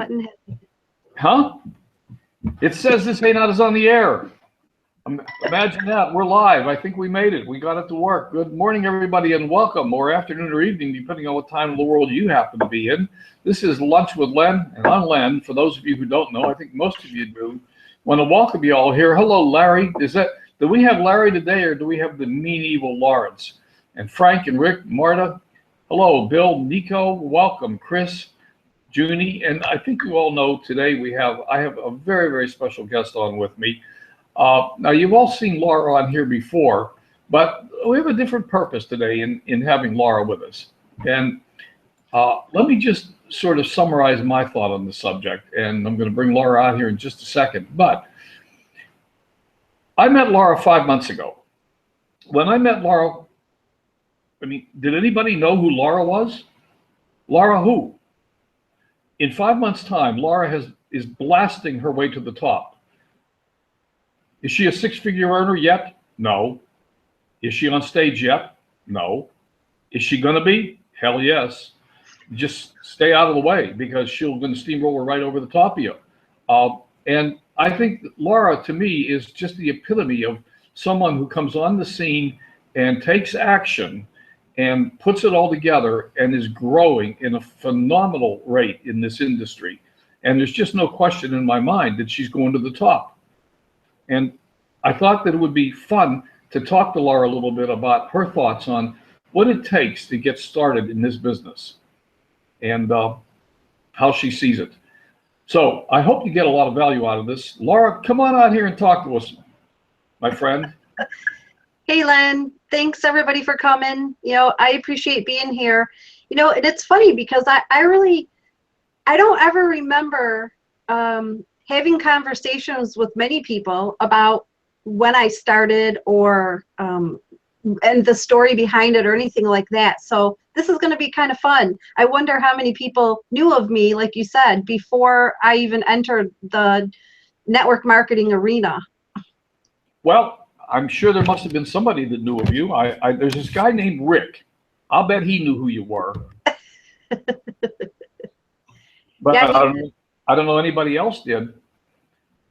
button. Huh? It says this ain't not is on the air. Imagine that. We're live. I think we made it. We got it to work. Good morning, everybody, and welcome, or afternoon or evening, depending on what time of the world you happen to be in. This is Lunch with Len, and I'm Len. For those of you who don't know, I think most of you do. Want to welcome you all here. Hello, Larry. Do we have Larry today, or do we have the mean evil Lawrence? And Frank and Rick, Marta. Hello, Bill, Nico. Welcome, Chris, Junie, and I think you all know today I have a very, very special guest on with me. Now, you've all seen Laura on here before, but we have a different purpose today in having Laura with us. And let me just sort of summarize my thought on the subject, and I'm going to bring Laura out here in just a second. But I met Laura 5 months ago. When I met Laura, I mean, did anybody know who Laura was? Laura who? In 5 months' time, Laura is blasting her way to the top. Is she a six-figure earner yet? No. Is she on stage yet? No. Is she going to be? Hell yes. Just stay out of the way, because she's going to steamroll right over the top of you. And I think that Laura, to me, is just the epitome of someone who comes on the scene and takes action and puts it all together and is growing in a phenomenal rate in this industry. And there's just no question in my mind that she's going to the top. And I thought that it would be fun to talk to Laura a little bit about her thoughts on what it takes to get started in this business and how she sees it. So I hope you get a lot of value out of this. Laura, come on out here and talk to us, my friend. Hey, Len. Thanks, everybody, for coming. You know, I appreciate being here. You know, and it's funny because I don't ever remember having conversations with many people about when I started or and the story behind it or anything like that. So this is going to be kind of fun. I wonder how many people knew of me, like you said, before I even entered the network marketing arena. Well, I'm sure there must have been somebody that knew of you. There's this guy named Rick. I'll bet he knew who you were. But yeah, I don't know anybody else did.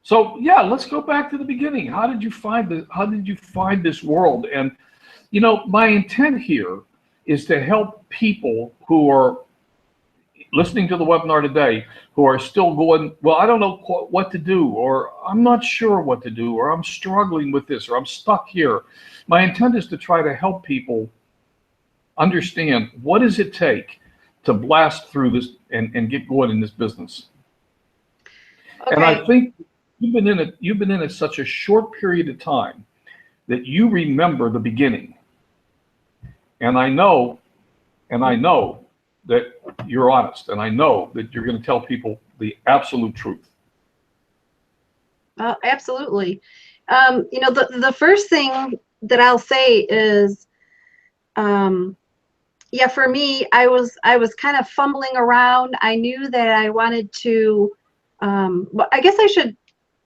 So yeah, let's go back to the beginning. How did you find this world? And you know, my intent here is to help people who are listening to the webinar today, who are still going, well, I don't know what to do, or I'm not sure what to do, or I'm struggling with this, or I'm stuck here. My intent is to try to help people understand what does it take to blast through this and get going in this business. Okay. And I think you've been in it such a short period of time that you remember the beginning. And I know that you're honest, and I know that you're going to tell people the absolute truth. Absolutely. You know, the first thing that I'll say is, yeah, for me, I was kind of fumbling around. I knew that I wanted to, well, I guess I should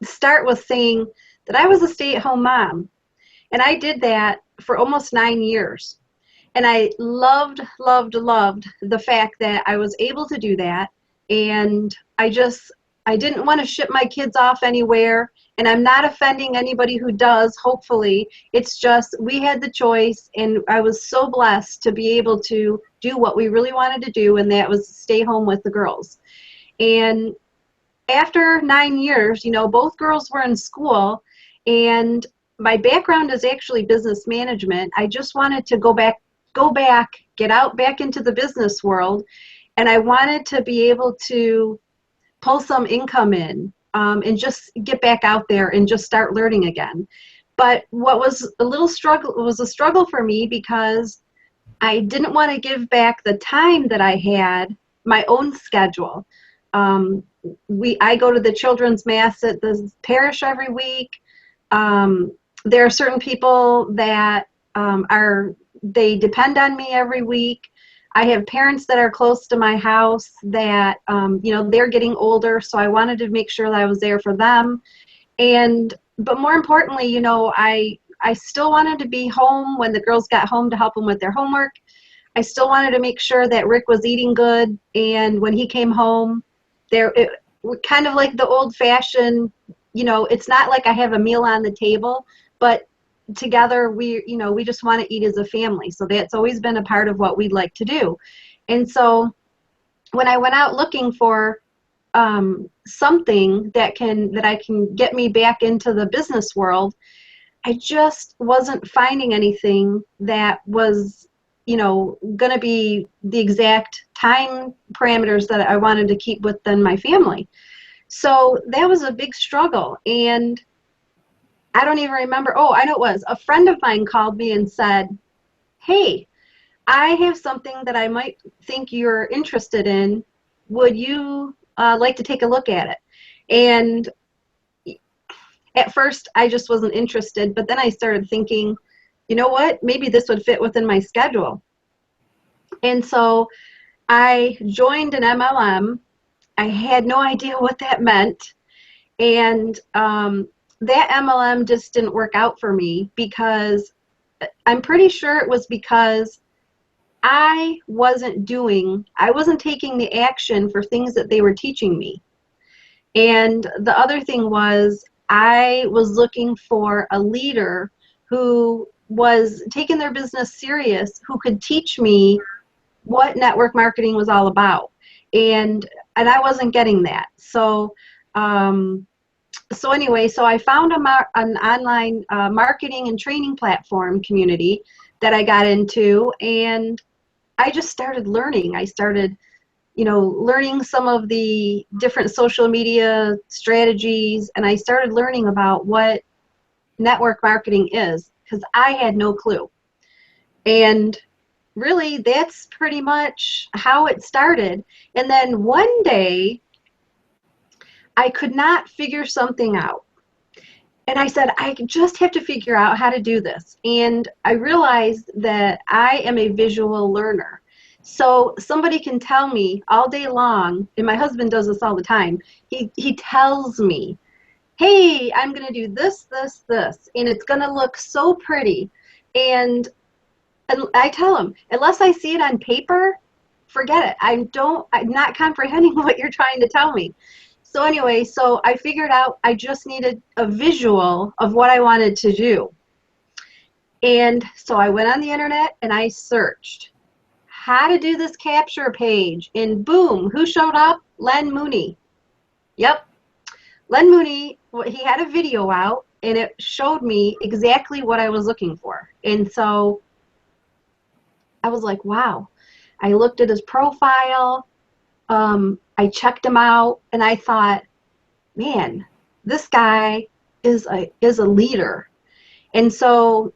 start with saying that I was a stay-at-home mom, and I did that for almost 9 years. And I loved the fact that I was able to do that. And I didn't want to ship my kids off anywhere. And I'm not offending anybody who does, hopefully. It's just we had the choice, and I was so blessed to be able to do what we really wanted to do, and that was stay home with the girls. And after 9 years, you know, both girls were in school, and my background is actually business management. I just wanted to go back, get out back into the business world, and I wanted to be able to pull some income in and just get back out there and just start learning again. But what was a struggle for me, because I didn't want to give back the time that I had, my own schedule. I go to the children's mass at the parish every week. There are certain people that they depend on me every week. I have parents that are close to my house that, you know, they're getting older, so I wanted to make sure that I was there for them. But more importantly, you know, I still wanted to be home when the girls got home to help them with their homework. I still wanted to make sure that Rick was eating good, and when he came home, kind of like the old fashioned, it's not like I have a meal on the table, but together we just want to eat as a family. So that's always been a part of what we'd like to do. And so when I went out looking for something that I can get me back into the business world, I just wasn't finding anything that was, going to be the exact time parameters that I wanted to keep within my family. So that was a big struggle. And I don't even remember. Oh, I know it was. A friend of mine called me and said, hey, I have something that I might think you're interested in. Would you like to take a look at it? And at first, I just wasn't interested. But then I started thinking, you know what? Maybe this would fit within my schedule. And so I joined an MLM. I had no idea what that meant. And that MLM just didn't work out for me because I'm pretty sure it was because I wasn't taking the action for things that they were teaching me. And the other thing was I was looking for a leader who was taking their business serious, who could teach me what network marketing was all about. And I wasn't getting that. So anyway, so I found an online marketing and training platform community that I got into, and I just started learning. I started, learning some of the different social media strategies, and I started learning about what network marketing is because I had no clue. And really, that's pretty much how it started. And then one day, I could not figure something out. And I said, I just have to figure out how to do this. And I realized that I am a visual learner. So somebody can tell me all day long, and my husband does this all the time, he tells me, hey, I'm going to do this, this, this, and it's going to look so pretty. And I tell him, unless I see it on paper, forget it. I'm not comprehending what you're trying to tell me. So anyway, so I figured out I just needed a visual of what I wanted to do. And so I went on the internet and I searched how to do this capture page. And boom, who showed up? Len Mooney. Yep. Len Mooney, he had a video out and it showed me exactly what I was looking for. And so I was like, wow. I looked at his profile. I checked him out and I thought, man, this guy is a leader. And so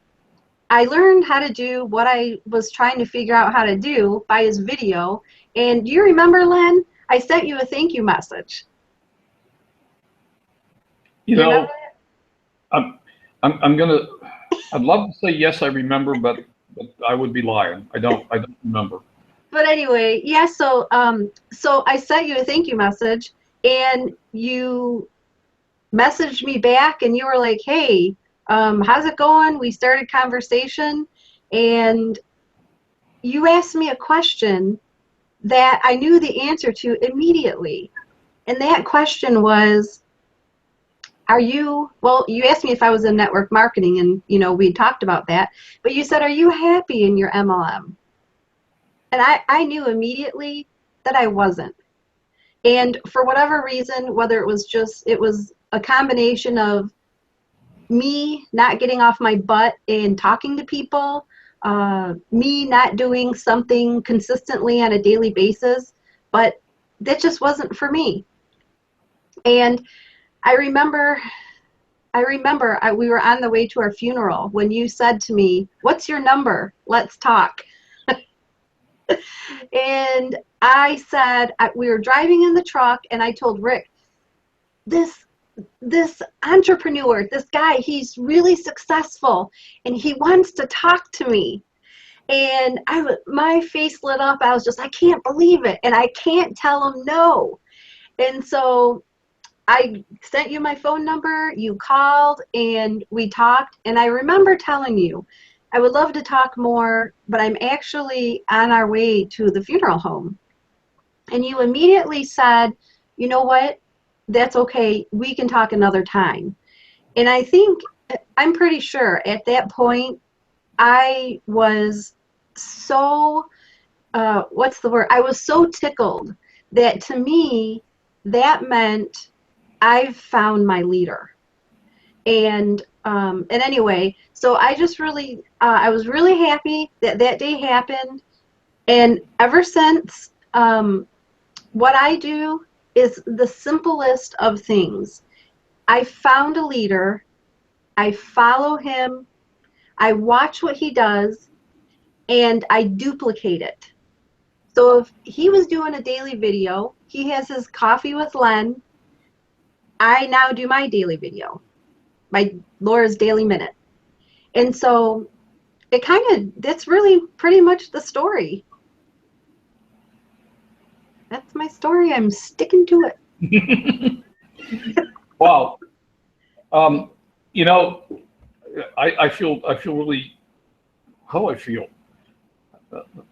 I learned how to do what I was trying to figure out how to do by his video. And do you remember, Len? I sent you a thank you message. You know, I'm gonna. I'd love to say yes, I remember, but I would be lying. I don't remember. But anyway, yeah. So I sent you a thank you message, and you messaged me back, and you were like, "Hey, how's it going?" We started conversation, and you asked me a question that I knew the answer to immediately, and that question was, you asked me if I was in network marketing, and we talked about that, but you said, are you happy in your MLM? And I knew immediately that I wasn't. And for whatever reason, whether it was a combination of me not getting off my butt and talking to people, me not doing something consistently on a daily basis, but that just wasn't for me. And I remember we were on the way to our funeral when you said to me, what's your number? Let's talk. And I said, we were driving in the truck and I told Rick, this entrepreneur, this guy, he's really successful and he wants to talk to me. And my face lit up. I was just, I can't believe it. And I can't tell him no. And so I sent you my phone number, you called, and we talked. And I remember telling you, I would love to talk more, but I'm actually on our way to the funeral home. And you immediately said, you know what? that's okay. We can talk another time. And I think, I'm pretty sure at that point, I was so, what's the word? I was so tickled that to me, that meant I've found my leader. And anyway, so I just really, I was really happy that that day happened. And ever since, what I do is the simplest of things. I found a leader. I follow him. I watch what he does, and I duplicate it. So if he was doing a daily video, he has his coffee with Len. I now do my daily video, my Laura's Daily Minute. And so it kind of, that's really pretty much the story. That's my story. I'm sticking to it. Wow. You know, I feel really, how I feel.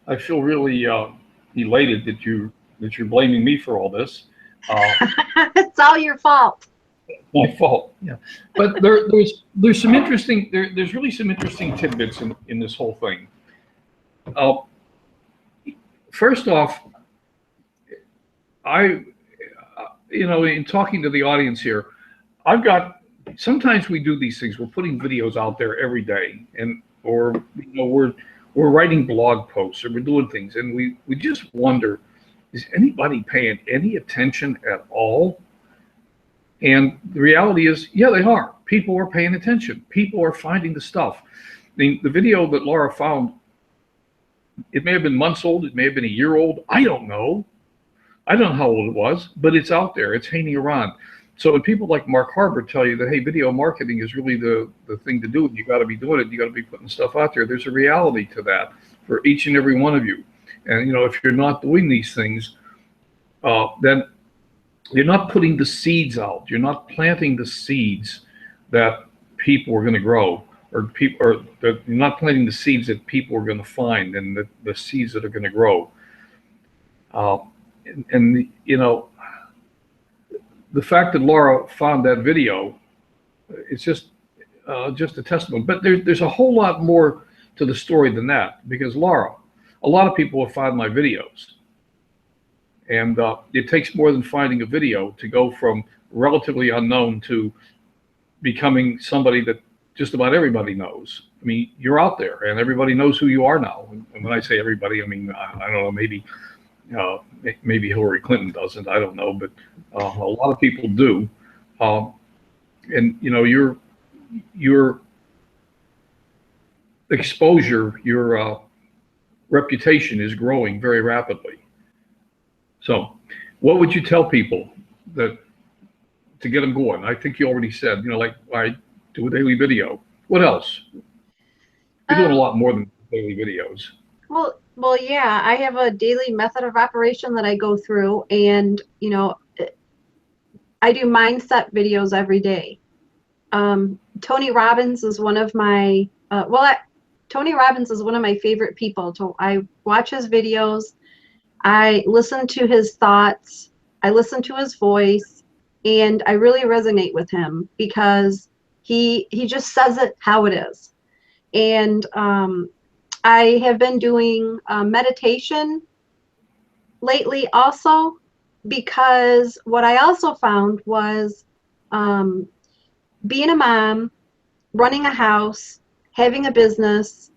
I feel really elated that you're blaming me for all this. Uh, It's all your fault. my fault. Yeah, but there's some interesting there's really some interesting tidbits in this whole thing. Uh, First off, I in talking to the audience here, I've got sometimes we do these things. We're putting videos out there every day, and or we're writing blog posts or we're doing things, and we just wonder, is anybody paying any attention at all? And the reality is, yeah, they are. People are paying attention. People are finding the stuff. The video that Laura found, it may have been months old, it may have been a year old. I don't know. I don't know how old it was, but it's out there. It's hanging around. So when people like Mark Harbour tell you that, hey, video marketing is really the thing to do, and you got to be doing it, you got to be putting stuff out there, there's a reality to that for each and every one of you. And, if you're not doing these things, then you're not putting the seeds out. You're not planting the seeds that people are going to grow, or you're not planting the seeds that people are going to find, and the seeds that are going to grow. Uh, and the fact that Laura found that video, it's just a testament. But there's a whole lot more to the story than that, because Laura, a lot of people have found my videos. And it takes more than finding a video to go from relatively unknown to becoming somebody that just about everybody knows. I mean, you're out there, and everybody knows who you are now. And when I say everybody, I mean, I don't know, maybe Hillary Clinton doesn't. I don't know, but a lot of people do. And your exposure, your reputation is growing very rapidly. So, what would you tell people that to get them going? I think you already said, like I do a daily video. What else? You're doing a lot more than daily videos. Well, yeah, I have a daily method of operation that I go through, and I do mindset videos every day. Tony Robbins is one of my Tony Robbins is one of my favorite people. So I watch his videos. I listen to his thoughts, I listen to his voice, and I really resonate with him because he just says it how it is. And I have been doing meditation lately also, because what I also found was being a mom, running a house, having a business,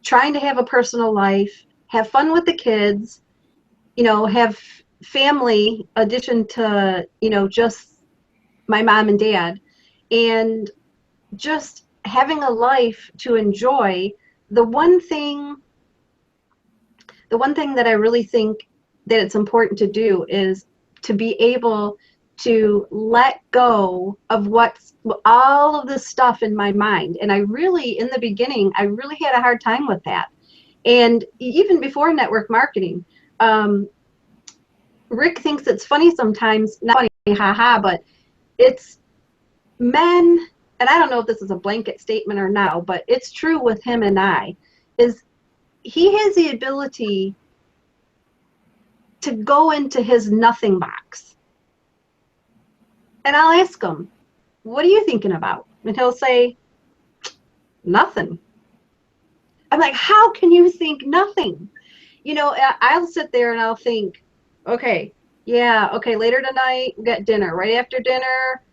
trying to have a personal life, have fun with the kids, have family addition to, just my mom and dad, and just having a life to enjoy. The one thing that I really think that it's important to do is to be able to let go of what's all of this stuff in my mind. And I really, in the beginning, I really had a hard time with that. And even before network marketing, Rick thinks it's funny sometimes, not funny, haha, but it's men, and I don't know if this is a blanket statement or no, but it's true with him and I, is he has the ability to go into his nothing box. And I'll ask him, what are you thinking about? And he'll say, nothing. I'm like, how can you think nothing? I'll sit there and I'll think, okay, yeah, okay, later tonight, we got dinner. Right after dinner,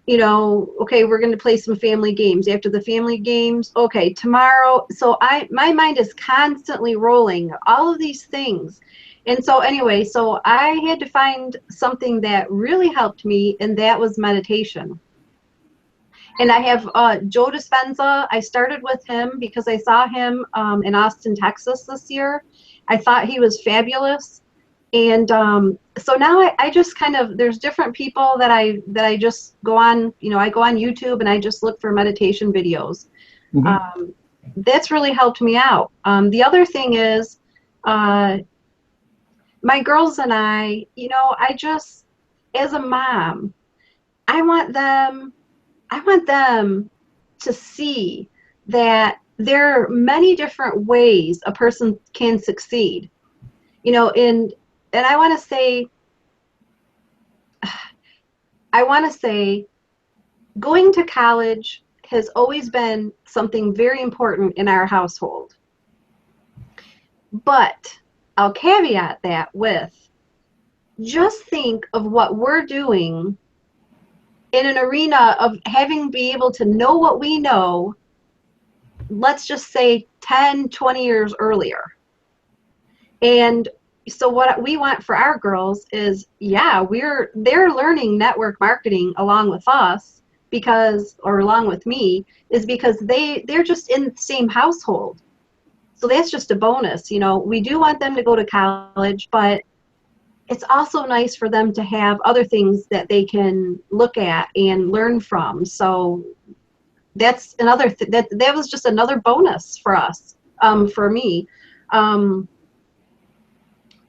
okay, we're going to play some family games. After the family games, okay, tomorrow. So my mind is constantly rolling, all of these things. And so anyway, so I had to find something that really helped me, and that was meditation. And I have Joe Dispenza. I started with him because I saw him in Austin, Texas this year. I thought he was fabulous. And so now I just kind of, there's different people that I just go on, I go on YouTube and I just look for meditation videos. Mm-hmm. That's really helped me out. The other thing is my girls and I just, as a mom, I want them to see that there are many different ways a person can succeed. And I want to say going to college has always been something very important in our household. But I'll caveat that with, just think of what we're doing in an arena of having be able to know what we know, let's just say 10, 20 years earlier. And so what we want for our girls is, yeah, they're learning network marketing along with us, or along with me, is because they're just in the same household. So that's just a bonus. We do want them to go to college, but it's also nice for them to have other things that they can look at and learn from. So that's another that was just another bonus for us, for me. But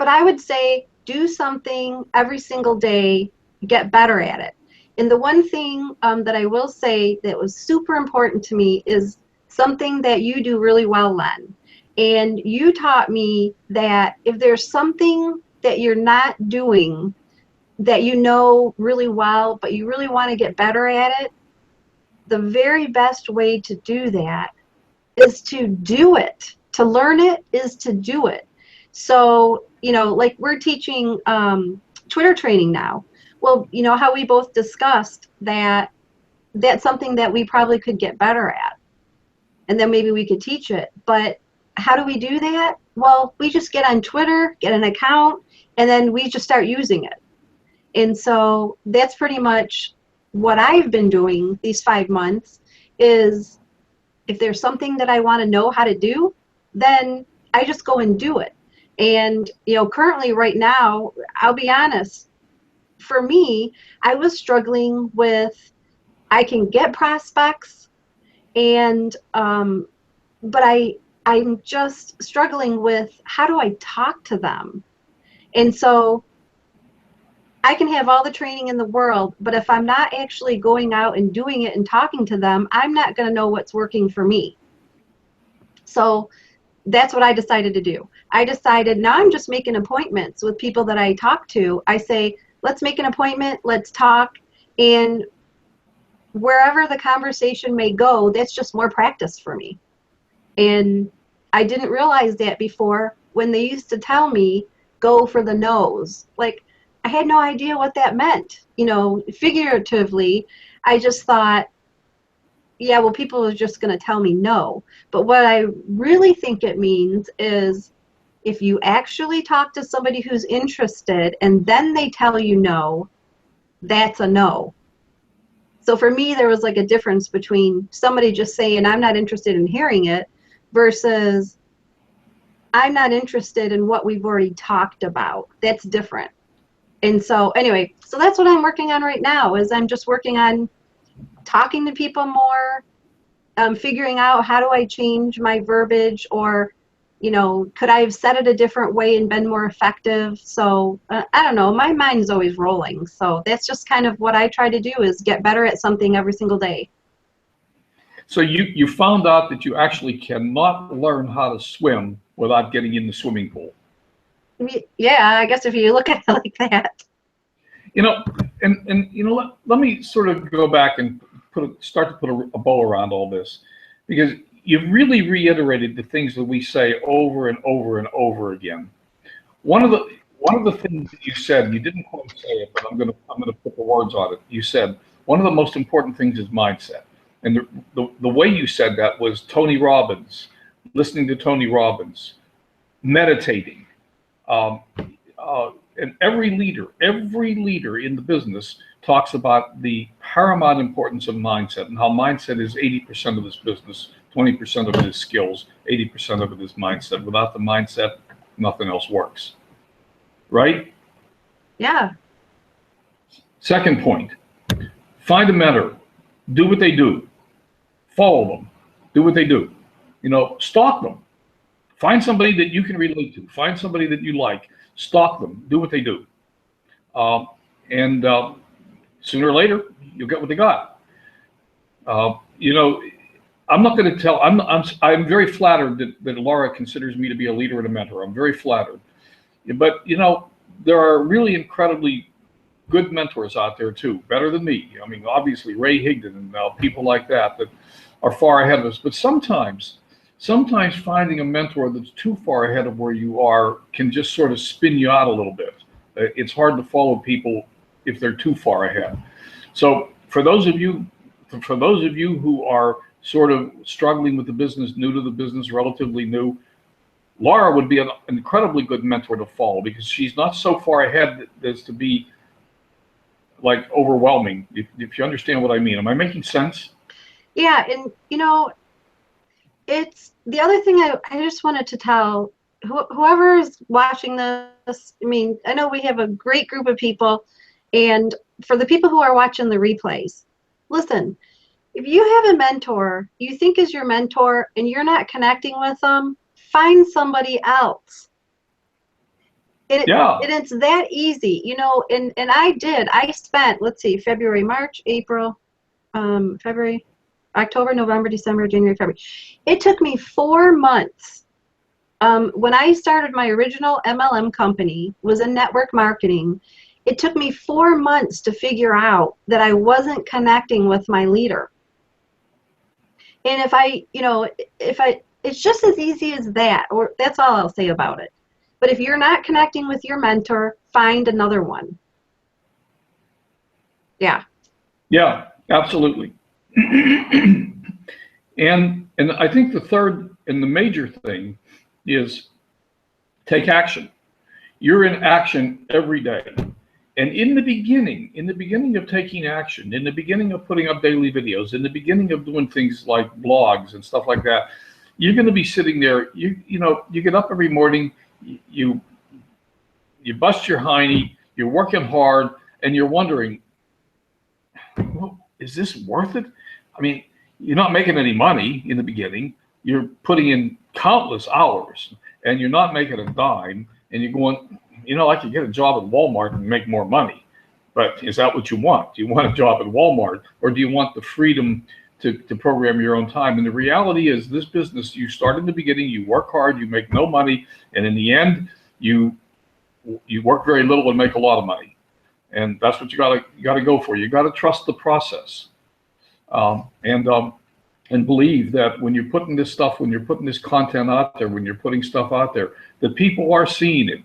I would say do something every single day, get better at it. And the one thing that I will say that was super important to me is something that you do really well, Len. And you taught me that if there's something that you're not doing that you know really well, but you really want to get better at it, the very best way to do that is to do it. To learn it is to do it. So, like we're teaching Twitter training now. Well, how we both discussed that that's something that we probably could get better at. And then maybe we could teach it. But how do we do that? Well, we just get on Twitter, get an account, and then we just start using it. And so that's pretty much what I've been doing these 5 months is, if there's something that I want to know how to do, then I just go and do it. And, currently right now, I'll be honest, for me, I was struggling with, I can get prospects, and, but I'm just struggling with, how do I talk to them? And so I can have all the training in the world, but if I'm not actually going out and doing it and talking to them, I'm not going to know what's working for me. So that's what I decided to do. I decided, now I'm just making appointments with people that I talk to. I say, let's make an appointment, let's talk, and wherever the conversation may go, that's just more practice for me. And I didn't realize that before when they used to tell me, go for the nose. Like, I had no idea what that meant. Figuratively, I just thought, yeah, well, people are just going to tell me no. But what I really think it means is, if you actually talk to somebody who's interested and then they tell you no, that's a no. So for me, there was like a difference between somebody just saying, I'm not interested in hearing it, versus I'm not interested in what we've already talked about. That's different. And so anyway, so that's what I'm working on right now, is I'm just working on talking to people more, figuring out, how do I change my verbiage, or, could I have said it a different way and been more effective? So I don't know, my mind's always rolling. So that's just kind of what I try to do, is get better at something every single day. So you found out that you actually cannot learn how to swim without getting in the swimming pool. Yeah, I guess if you look at it like that. You know, and you know, let me sort of go back and start to put a bow around all this, because you've really reiterated the things that we say over and over and over again. One of the things that you said, you didn't quite say it, but I'm gonna put the words on it. You said one of the most important things is mindset, and the way you said that was Tony Robbins, listening to Tony Robbins, meditating. Um, and every leader in the business talks about the paramount importance of mindset, and how mindset is 80% of this business, 20% of it is skills, 80% of it is mindset. Without the mindset, nothing else works. Right? Yeah. Second point, find a mentor, do what they do, follow them, do what they do. You know, stalk them. Find somebody that you can relate to. Find somebody that you like. Stalk them. Do what they do. And sooner or later, you'll get what they got. You know, I'm not going to tell. I'm very flattered that Laura considers me to be a leader and a mentor. I'm very flattered. But you know, there are really incredibly good mentors out there too, better than me. I mean, obviously Ray Higdon and people like that are far ahead of us. But sometimes finding a mentor that's too far ahead of where you are can just sort of spin you out a little bit. It's hard to follow people if they're too far ahead. So for those of you who are sort of struggling with the business, new to the business, relatively new, Laura would be an incredibly good mentor to follow, because she's not so far ahead as to be like overwhelming, if you understand what I mean. Am I making sense? Yeah, and you know, it's the other thing I just wanted to tell whoever is watching this. I mean, I know we have a great group of people, and for the people who are watching the replays, listen, if you have a mentor you think is your mentor and you're not connecting with them, find somebody else. Yeah. And it's that easy, you know. And I spent, let's see, February, March, April, February, October, November, December, January, February. It took me 4 months. When I started my original MLM company, was in network marketing. It took me 4 months to figure out that I wasn't connecting with my leader. And it's just as easy as that, or that's all I'll say about it. But if you're not connecting with your mentor, find another one. Yeah. Yeah, absolutely. And I think the third and the major thing is take action. You're in action every day. And in the beginning of taking action, in the beginning of putting up daily videos, in the beginning of doing things like blogs and stuff like that, you're going to be sitting there. You know, you get up every morning, you bust your hiney, you're working hard, and you're wondering, well, is this worth it? I mean, you're not making any money in the beginning. You're putting in countless hours, and you're not making a dime. And you're going, you know, I could get a job at Walmart and make more money. But is that what you want? Do you want a job at Walmart, or do you want the freedom to program your own time? And the reality is, this business, you start in the beginning, you work hard, you make no money, and in the end, you work very little and make a lot of money. And that's what you gotta go for. You gotta trust the process, and believe that when you're putting this stuff, when you're putting this content out there, when you're putting stuff out there, that people are seeing it.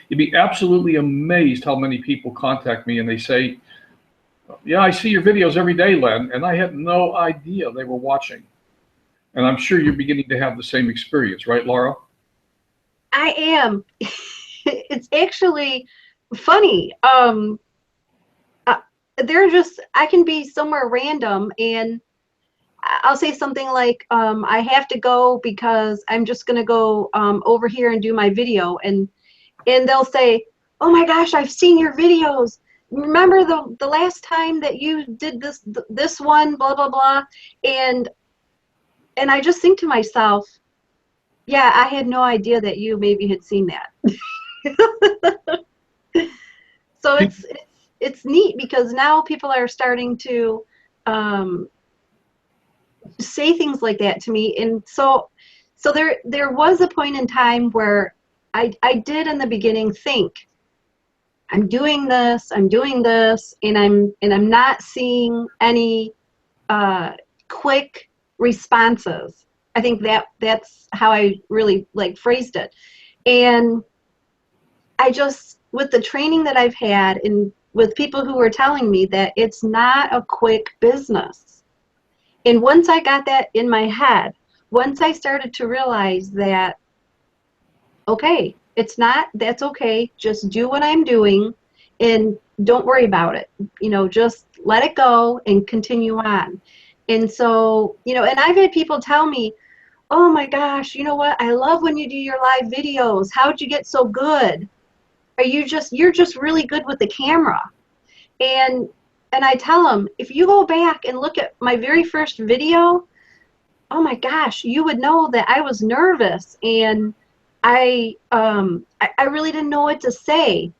You'd be absolutely amazed how many people contact me and they say, yeah, I see your videos every day, Len, and I had no idea they were watching. And I'm sure you're beginning to have the same experience, right, Laura? I am. It's actually funny. I can be somewhere random and I'll say something like, I have to go because I'm just going to go over here and do my video. And they'll say, oh my gosh, I've seen your videos. Remember the last time that you did this one, blah, blah, blah. And I just think to myself, yeah, I had no idea that you maybe had seen that. So it's neat because now people are starting to say things like that to me. And so there was a point in time where I did in the beginning think, I'm doing this, and I'm not seeing any quick responses. I think that's how I really like phrased it. And I just, with the training that I've had and with people who were telling me that it's not a quick business. And once I got that in my head, once I started to realize that, okay, it's not, that's okay, just do what I'm doing and don't worry about it. Just let it go and continue on. And so, and I've had people tell me, oh my gosh, you know what? I love when you do your live videos. How'd you get so good? You're just really good with the camera. And I tell them, if you go back and look at my very first video, oh my gosh, you would know that I was nervous and I really didn't know what to say.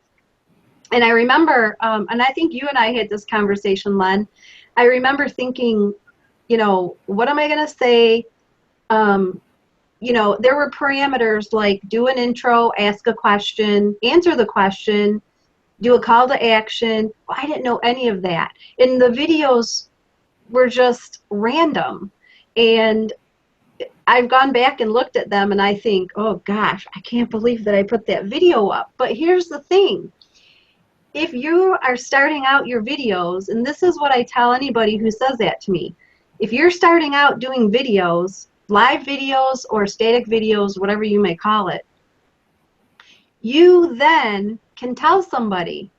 And I remember, and I think you and I had this conversation, Len. I remember thinking, what am I going to say? There were parameters like do an intro, ask a question, answer the question, do a call to action. Well, I didn't know any of that. And the videos were just random. And I've gone back and looked at them and I think, oh gosh, I can't believe that I put that video up. But here's the thing. If you are starting out your videos, and this is what I tell anybody who says that to me, if you're starting out doing videos, live videos or static videos, whatever you may call it, you then can tell somebody,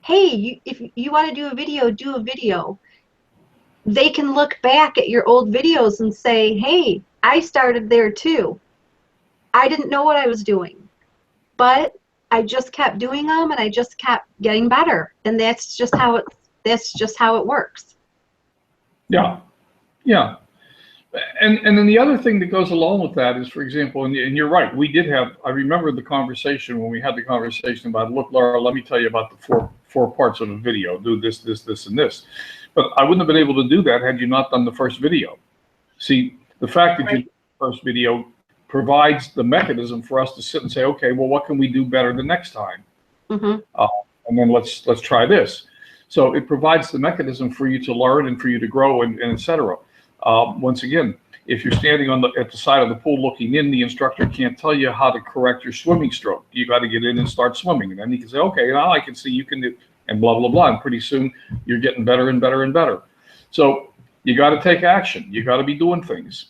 hey, if you want to do a video, do a video. They can look back at your old videos and say, hey, I started there too. I didn't know what I was doing, but I just kept doing them and I just kept getting better. And that's just how it works. Yeah. Yeah. And then the other thing that goes along with that is, for example, and you're right, I remember the conversation when we had the conversation about, look, Laura, let me tell you about the four parts of a video, do this, this, this, and this. But I wouldn't have been able to do that had you not done the first video. See, the fact that you did the first video provides the mechanism for us to sit and say, okay, well, what can we do better the next time? Mm-hmm. And then let's try this. So it provides the mechanism for you to learn and for you to grow and et cetera. Once again, if you're standing at the side of the pool looking in, the instructor can't tell you how to correct your swimming stroke. You got to get in and start swimming. And then he can say, okay, now I can see you can do, and blah, blah, blah. And pretty soon you're getting better and better and better. So you got to take action. You got to be doing things.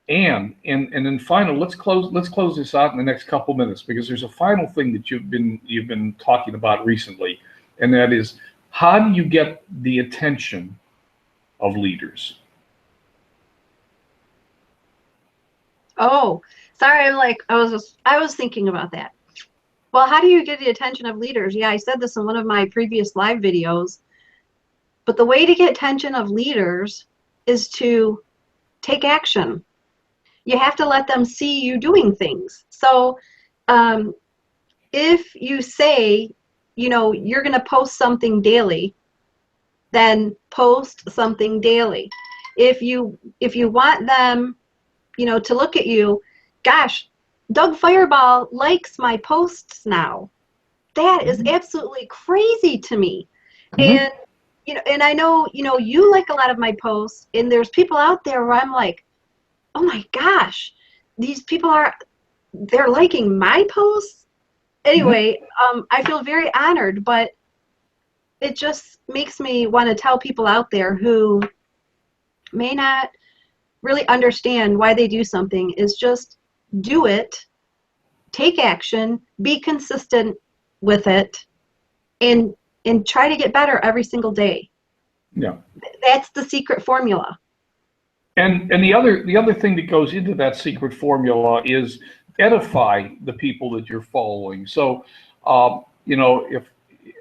And then finally, let's close this out in the next couple minutes, because there's a final thing that you've been talking about recently, and that is, how do you get the attention of leaders? Oh, sorry. I was thinking about that. Well, how do you get the attention of leaders? Yeah, I said this in one of my previous live videos, but the way to get attention of leaders is to take action. You have to let them see you doing things. So if you say, you're going to post something daily, then post something daily. If you want them, to look at you, gosh, Doug Fireball likes my posts now. That is absolutely crazy to me. Mm-hmm. And I know, you like a lot of my posts, and there's people out there where I'm like, oh my gosh, these people they're liking my posts. Anyway, I feel very honored, but it just makes me want to tell people out there who may not really understand why they do something, is just do it, take action, be consistent with it, and try to get better every single day. Yeah. That's the secret formula. And the other thing that goes into that secret formula is edify the people that you're following. So, if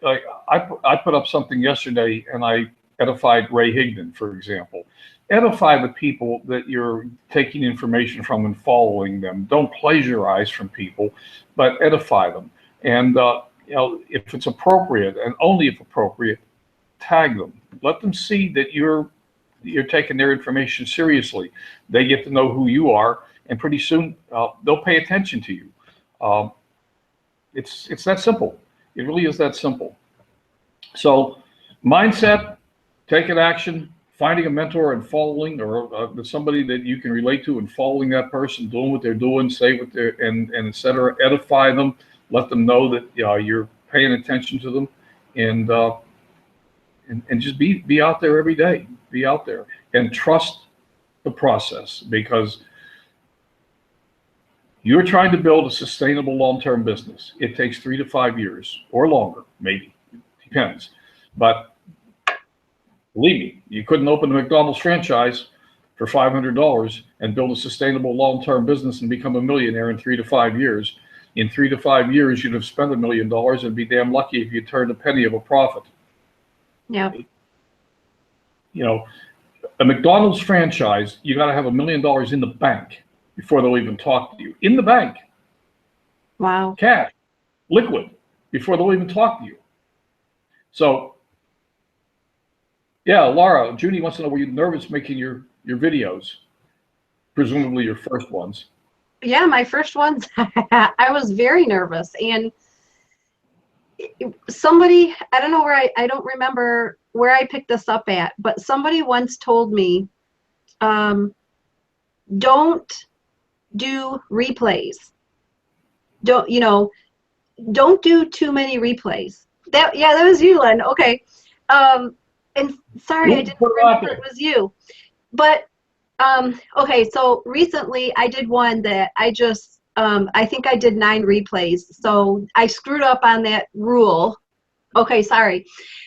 I put up something yesterday and I edified Ray Higdon, for example, edify the people that you're taking information from and following them. Don't plagiarize from people, but edify them. And if it's appropriate, and only if appropriate, tag them. Let them see that you're taking their information seriously. They get to know who you are, and pretty soon they'll pay attention to you. It's that simple. It really is that simple. So mindset, taking action, finding a mentor and following, or somebody that you can relate to and following that person, doing what they're doing, say what they're, and et cetera, edify them, let them know that you're paying attention to them, and and just be out there every day, be out there and trust the process, because you're trying to build a sustainable long-term business. It takes 3 to 5 years or longer, maybe, depends. But believe me, you couldn't open a McDonald's franchise for $500 and build a sustainable long-term business and become a millionaire in 3 to 5 years. In 3 to 5 years, you'd have spent $1 million and be damn lucky if you turned a penny of a profit. Yeah. You know, a McDonald's franchise, you got to have $1 million in the bank before they'll even talk to you. In the bank. Wow. Cash, liquid, before they'll even talk to you. So, yeah, Laura, Judy wants to know, were you nervous making your videos? Presumably your first ones. Yeah, my first ones, I was very nervous. And somebody, I don't know where I don't remember where I picked this up at, but somebody once told me, don't do replays. Don't do too many replays. That was you, Len. Okay. And sorry, I didn't remember it was you. But okay, so recently I did one that I just I think I did 9 replays. So I screwed up on that rule. Okay, sorry.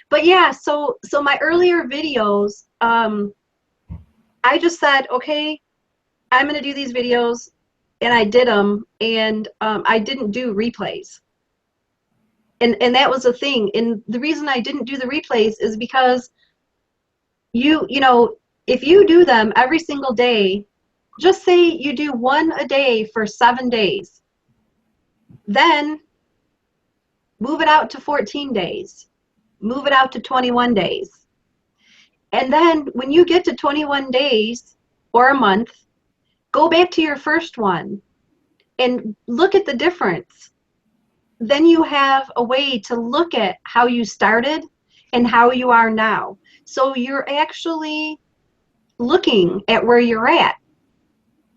But yeah, so my earlier videos, I just said, okay, I'm gonna do these videos, and I did them, and I didn't do replays. And that was the thing. And the reason I didn't do the replays is because you know, if you do them every single day, just say you do 1 a day for 7 days, then move it out to 14 days, move it out to 21 days. And then when you get to 21 days or a month, go back to your first one and look at the difference. Then you have a way to look at how you started and how you are now. So you're actually looking at where you're at,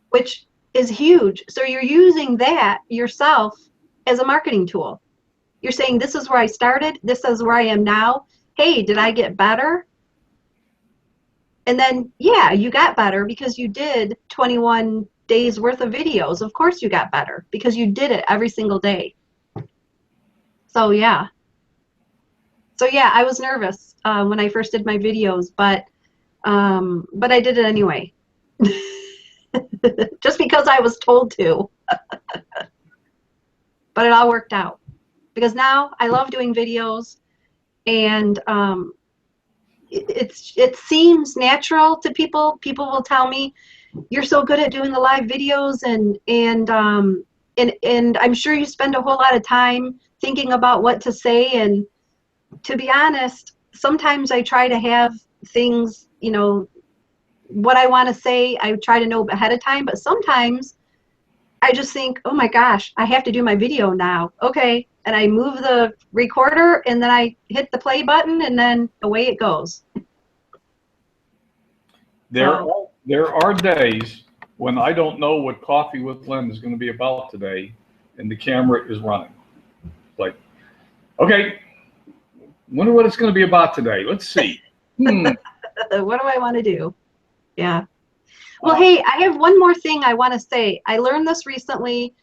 which is huge. So you're using that yourself as a marketing tool. You're saying, this is where I started, this is where I am now. Hey, did I get better? And then, yeah, you got better because you did 21 days worth of videos. Of course you got better because you did it every single day. So yeah. I was nervous when I first did my videos, but I did it anyway. Just because I was told to. But it all worked out. Because now I love doing videos, and it seems natural to people. People will tell me, you're so good at doing the live videos, and I'm sure you spend a whole lot of time thinking about what to say. And to be honest, sometimes I try to have things, what I want to say, I try to know ahead of time, but sometimes I just think, oh my gosh, I have to do my video now. Okay. And I move the recorder, and then I hit the play button, and then away it goes. There are days when I don't know what Coffee with Len is going to be about today, and the camera is running. Like, okay, wonder what it's going to be about today. Let's see. What do I want to do? Yeah. Well, hey, I have one more thing I want to say. I learned this recently.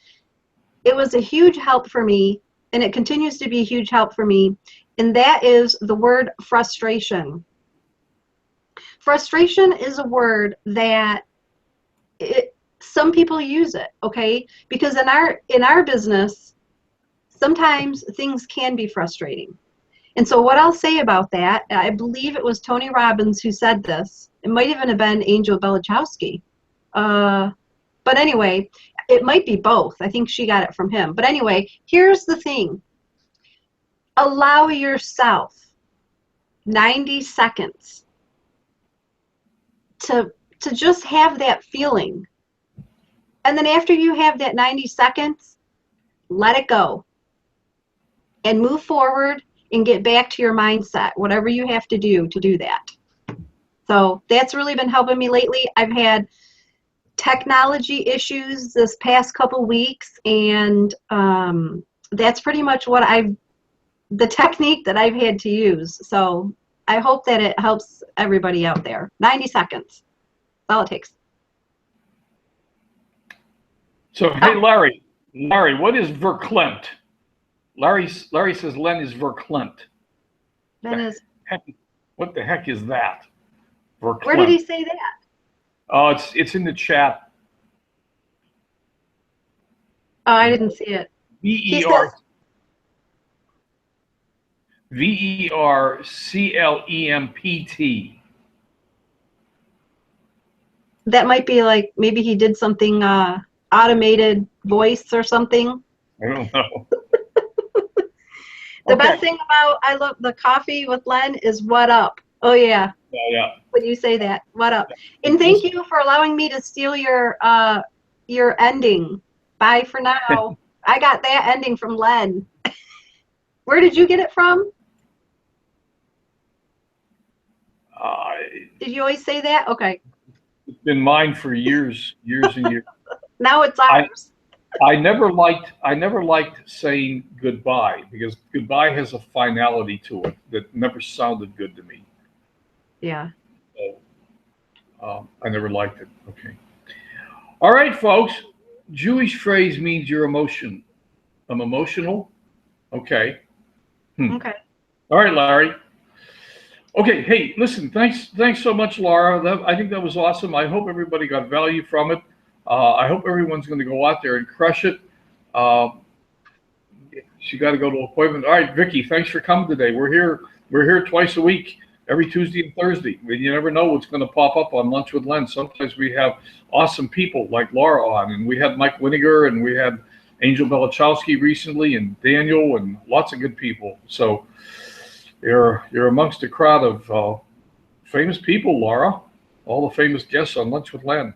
It was a huge help for me, and it continues to be a huge help for me, and that is the word frustration. Frustration is a word that some people use it, okay? Because in our business, sometimes things can be frustrating. And so what I'll say about that, I believe it was Tony Robbins who said this. It might even have been Angel Belichowski. But anyway, it might be both. I think she got it from him. But anyway, here's the thing. Allow yourself 90 seconds to just have that feeling. And then after you have that 90 seconds, let it go. and move forward and get back to your mindset, whatever you have to do that. So that's really been helping me lately. I've had technology issues this past couple weeks, and that's pretty much the technique that I've had to use. So I hope that it helps everybody out there. 90 seconds. That's all it takes. So, hey, Larry, what is verklempt? Larry says Len is verklempt. Len is. What the heck is that? Verklempt. Where did he say that? Oh, it's in the chat. Oh, I didn't see it. VERCLEMPT. That might be like maybe he did something automated voice or something. I don't know. The best thing about I love the coffee with Len is what up. Oh yeah. Yeah. When you say that, what up? And thank you for allowing me to steal your ending. Bye for now. I got that ending from Len. Where did you get it from? Did you always say that? Okay. It's been mine for years and years. Now it's ours. I never liked saying goodbye because goodbye has a finality to it that never sounded good to me. Yeah. So, I never liked it. Okay. All right, folks. Jewish phrase means you're emotion. I'm emotional. Okay. Okay. All right, Larry. Okay. Hey, listen. Thanks so much, Laura. I think that was awesome. I hope everybody got value from it. I hope everyone's going to go out there and crush it. She got to go to an appointment. All right, Vicky, thanks for coming today. We're here twice a week, every Tuesday and Thursday. You never know what's going to pop up on Lunch with Len. Sometimes we have awesome people like Laura on, and we had Mike Winiger, and we had Angel Belichowski recently, and Daniel, and lots of good people. So you're amongst a crowd of famous people, Laura. All the famous guests on Lunch with Len.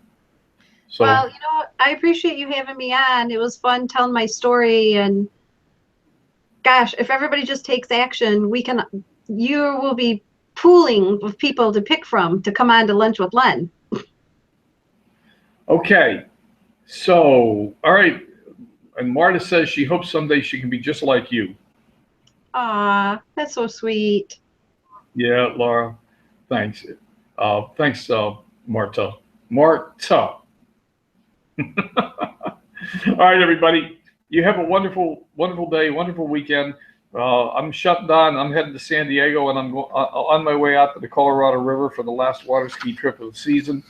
So, well, I appreciate you having me on. It was fun telling my story, and gosh, if everybody just takes action, you will be pooling with people to pick from to come on to Lunch with Len. Okay. So, all right. And Marta says she hopes someday she can be just like you. Aw, that's so sweet. Yeah, Laura. Thanks. Thanks, Marta. Marta. All right, everybody. You have a wonderful, wonderful day, wonderful weekend. I'm shut down. I'm heading to San Diego, and I'm on my way out to the Colorado River for the last water ski trip of the season.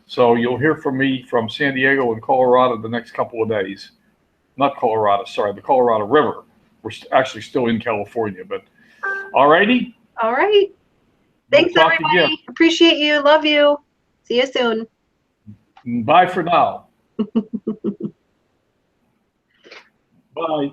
So you'll hear from me from San Diego and Colorado the next couple of days. Not Colorado, sorry, the Colorado River. We're actually still in California, but all righty. All right. Thanks, everybody. Again. Appreciate you. Love you. See you soon. Bye for now. Bye.